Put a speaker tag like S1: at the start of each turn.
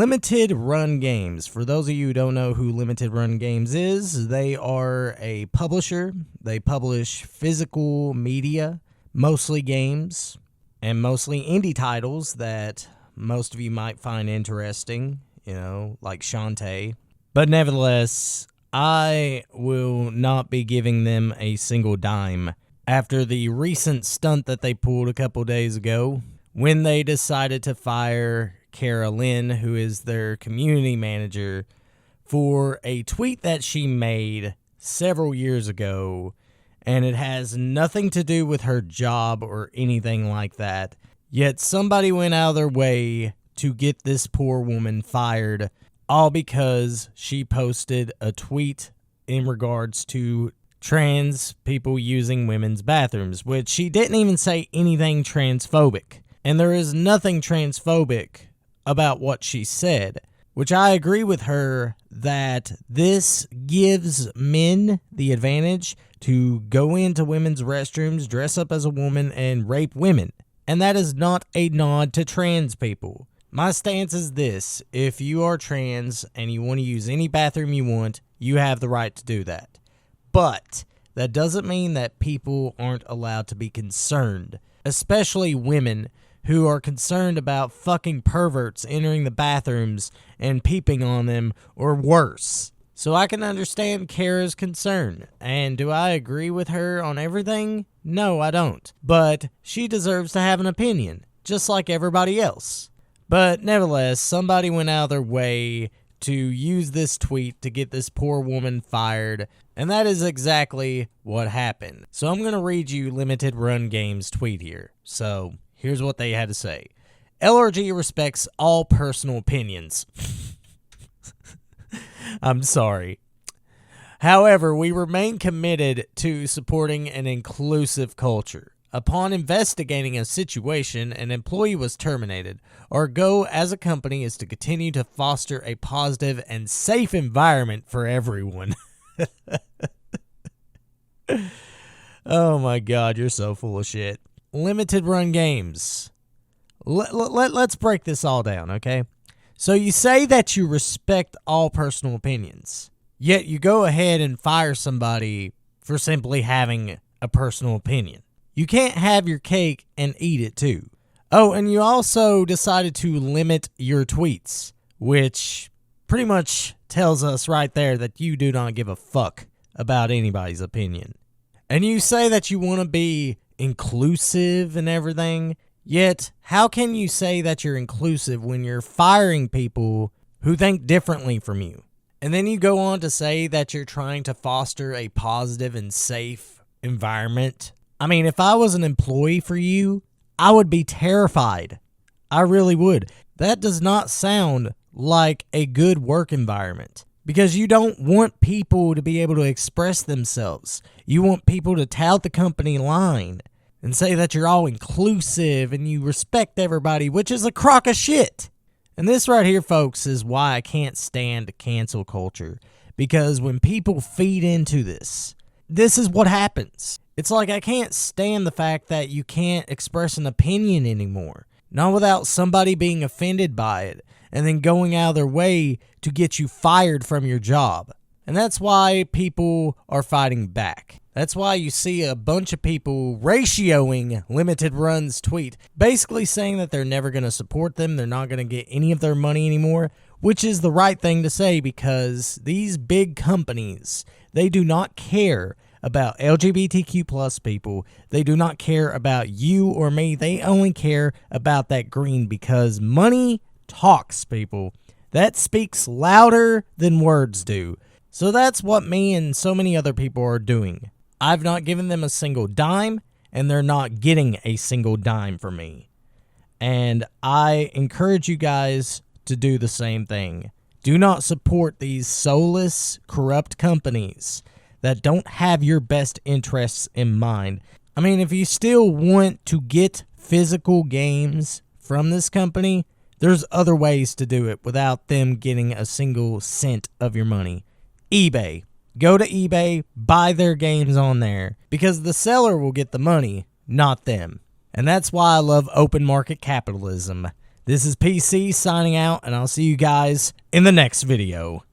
S1: Limited Run Games. For those of you who don't know who Limited Run Games is, they are a publisher. They publish physical media, mostly games, and mostly indie titles that most of you might find interesting, like Shantae. But nevertheless, I will not be giving them a single dime after the recent stunt that they pulled a couple days ago when they decided to fire Kara Lynn, who is their community manager, for a tweet that she made several years ago, and it has nothing to do with her job or anything like that. Yet somebody went out of their way to get this poor woman fired, all because she posted a tweet in regards to trans people using women's bathrooms, which she didn't even say anything transphobic. And there is nothing transphobic about what she said, which I agree with her that this gives men the advantage to go into women's restrooms, dress up as a woman, and rape women. And that is not a nod to trans people. My stance is this: if you are trans and you want to use any bathroom you want, you have the right to do that. But that doesn't mean that people aren't allowed to be concerned, especially women who are concerned about fucking perverts entering the bathrooms and peeping on them, or worse. So I can understand Kara's concern. And do I agree with her on everything? No, I don't. But she deserves to have an opinion, just like everybody else. But nevertheless, somebody went out of their way to use this tweet to get this poor woman fired, and that is exactly what happened. So I'm going to read you Limited Run Games' tweet here. So here's what they had to say. LRG respects all personal opinions. I'm sorry. However, we remain committed to supporting an inclusive culture. Upon investigating a situation, an employee was terminated. Our goal as a company is to continue to foster a positive and safe environment for everyone. Oh my God, you're so full of shit. Limited Run Games. Let's break this all down, okay? So you say that you respect all personal opinions, yet you go ahead and fire somebody for simply having a personal opinion. You can't have your cake and eat it too. Oh, and you also decided to limit your tweets, which pretty much tells us right there that you do not give a fuck about anybody's opinion. And you say that you want to be inclusive and everything, yet how can you say that you're inclusive when you're firing people who think differently from you? And then you go on to say that you're trying to foster a positive and safe environment. I mean, if I was an employee for you, I would be terrified. I really would. That does not sound like a good work environment, because you don't want people to be able to express themselves. You want people to tout the company line and say that you're all inclusive and you respect everybody, which is a crock of shit. And this right here, folks, is why I can't stand cancel culture. Because when people feed into this is what happens. It's like I can't stand the fact that you can't express an opinion anymore. Not without somebody being offended by it and then going out of their way to get you fired from your job. And that's why people are fighting back. That's why you see a bunch of people ratioing Limited Run's tweet, basically saying that they're never going to support them, they're not going to get any of their money anymore, which is the right thing to say, because these big companies, they do not care about LGBTQ plus people. They do not care about you or me. They only care about that green, because money talks, people. That speaks louder than words do. So that's what me and so many other people are doing. I've not given them a single dime, and they're not getting a single dime from me. And I encourage you guys to do the same thing. Do not support these soulless, corrupt companies that don't have your best interests in mind. I mean, if you still want to get physical games from this company, there's other ways to do it without them getting a single cent of your money. eBay. Go to eBay, buy their games on there, because the seller will get the money, not them. And that's why I love open market capitalism. This is PC signing out, and I'll see you guys in the next video.